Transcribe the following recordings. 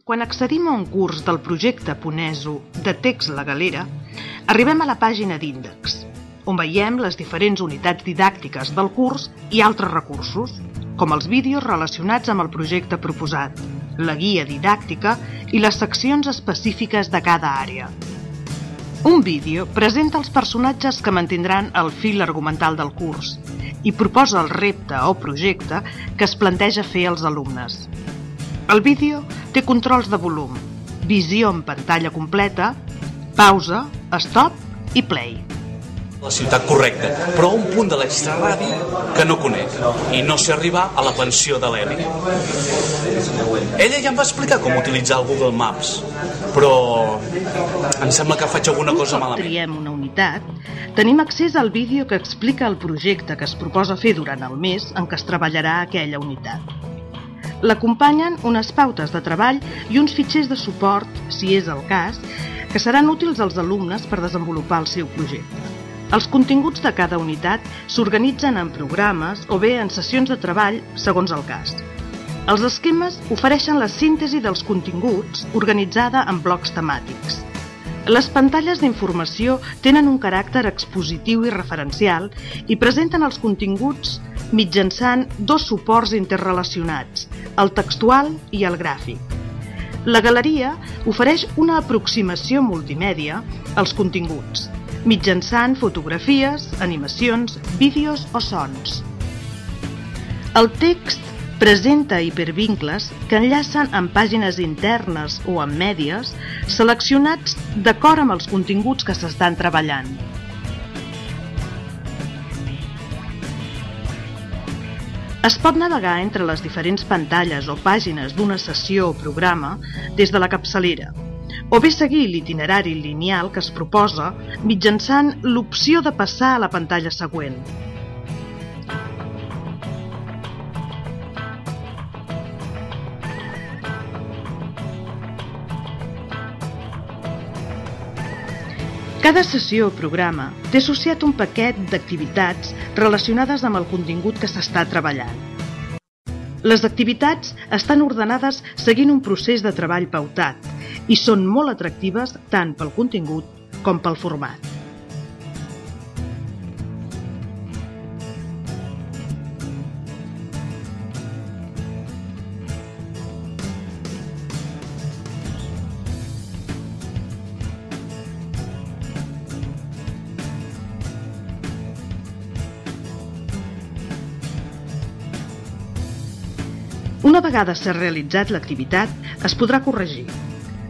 Quan accedim a un curs del projecte Poneso de Text La Galera, arribem a la pàgina d'índex, on veiem les diferents unitats didàctiques del curs i altres recursos, com els vídeos relacionats amb el projecte proposat, la guia didàctica i les seccions específiques de cada àrea. Un vídeo presenta els personatges que mantindran el fil argumental del curs i proposa el repte o projecte que es planteja fer als alumnes. El vídeo té controls de volum, visió en pantalla completa, pausa, stop i play. La ciutat correcta, però un punt de l'extraradi que no conec i no sé arribar a la pensió de l'Eli. Ella ja em va explicar com utilitzar el Google Maps, però em sembla que faig alguna cosa malament. Un cop triem una unitat, tenim accés al vídeo que explica el projecte que es proposa fer durant el mes en què es treballarà aquella unitat. L'acompanyen unes pautes de treball i uns fitxers de suport, si és el cas, que seran útils als alumnes per desenvolupar el seu projecte. Els continguts de cada unitat s'organitzen en programes o bé en sessions de treball, segons el cas. Els esquemes ofereixen la síntesi dels continguts organitzada en blocs temàtics. Les pantalles d'informació tenen un caràcter expositiu i referencial i presenten els continguts mitjançant dos suports interrelacionats, el textual i el gràfic. La galeria ofereix una aproximació multimèdia als continguts, mitjançant fotografies, animacions, vídeos o sons. El text presenta hipervincles que enllacen amb pàgines internes o amb mèdies seleccionats d'acord amb els continguts que s'estan treballant. Es pot navegar entre les diferents pantalles o pàgines d'una sessió o programa des de la capçalera, o bé seguir l'itinerari lineal que es proposa mitjançant l'opció de passar a la pantalla següent. Cada sessió o programa té associat un paquet d'activitats relacionades amb el contingut que s'està treballant. Les activitats estan ordenades seguint un procés de treball pautat i són molt atractives tant pel contingut com pel format. Una vegada s'ha realitzat l'activitat, es podrà corregir.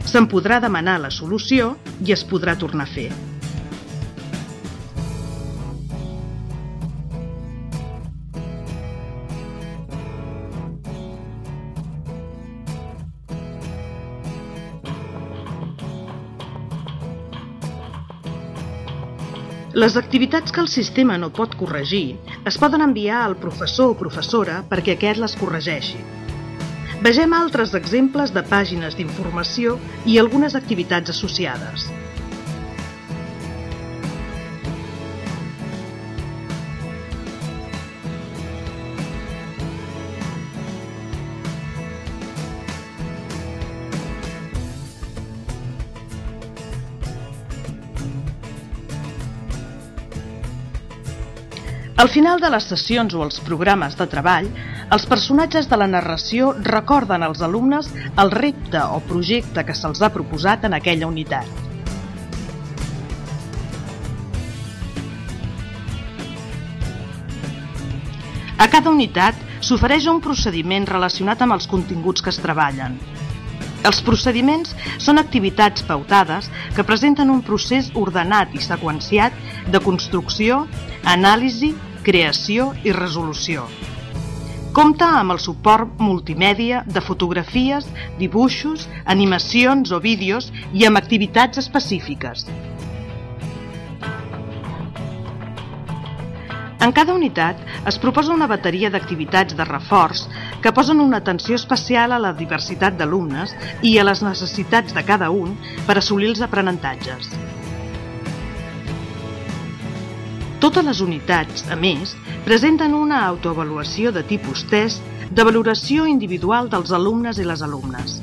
Se'n podrà demanar la solució i es podrà tornar a fer. Les activitats que el sistema no pot corregir es poden enviar al professor o professora perquè aquest les corregeixi. Vegem altres exemples de pàgines d'informació i algunes activitats associades. Al final de les sessions o els programes de treball, els personatges de la narració recorden als alumnes el repte o projecte que se'ls ha proposat en aquella unitat. A cada unitat s'ofereix un procediment relacionat amb els continguts que es treballen. Els procediments són activitats pautades que presenten un procés ordenat i seqüenciat de construcció, anàlisi, creació i resolució. Compta amb el suport multimèdia de fotografies, dibuixos, animacions o vídeos i amb activitats específiques. En cada unitat es proposa una bateria d'activitats de reforç que posen una atenció especial a la diversitat d'alumnes i a les necessitats de cada un per assolir els aprenentatges. Totes les unitats, a més, presenten una autoavaluació de tipus test de valoració individual dels alumnes i les alumnes.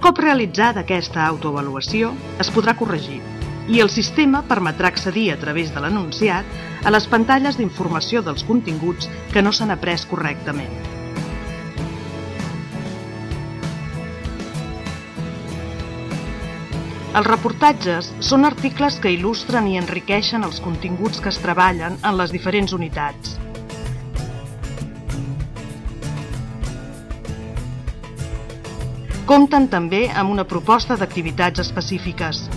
cop realitzada aquesta autoavaluació, es podrà corregir i el sistema permetrà accedir a través de l'enunciat a les pantalles d'informació dels continguts que no s'han après correctament. Els reportatges són articles que il·lustren i enriqueixen els continguts que es treballen en les diferents unitats. Compten també amb una proposta d'activitats específiques.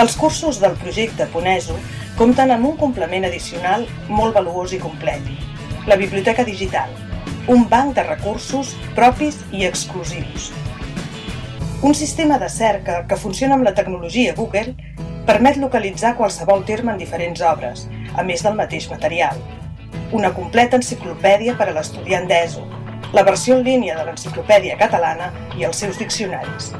Els cursos del projecte Poneso compten amb un complement addicional molt valuós i complet, la biblioteca digital, un banc de recursos propis i exclusius. Un sistema de cerca que funciona amb la tecnologia Google permet localitzar qualsevol terme en diferents obres, a més del mateix material. Una completa enciclopèdia per a l'estudiant d'ESO, la versió en línia de l'enciclopèdia catalana i els seus diccionaris.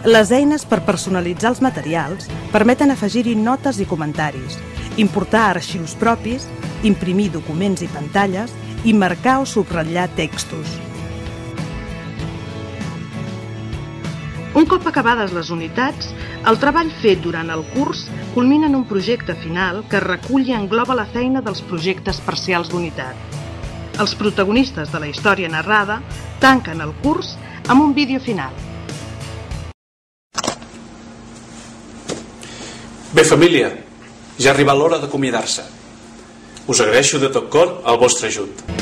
Les eines per personalitzar els materials permeten afegir-hi notes i comentaris, importar arxius propis, imprimir documents i pantalles i marcar o subratllar textos. Un cop acabades les unitats, el treball fet durant el curs culmina en un projecte final que recull i engloba la feina dels projectes parcials d'unitat. Els protagonistes de la història narrada tanquen el curs amb un vídeo final. Bé, família, ja ha arribat l'hora d'acomiadar-se. Us agraeixo de tot cor el vostre ajut.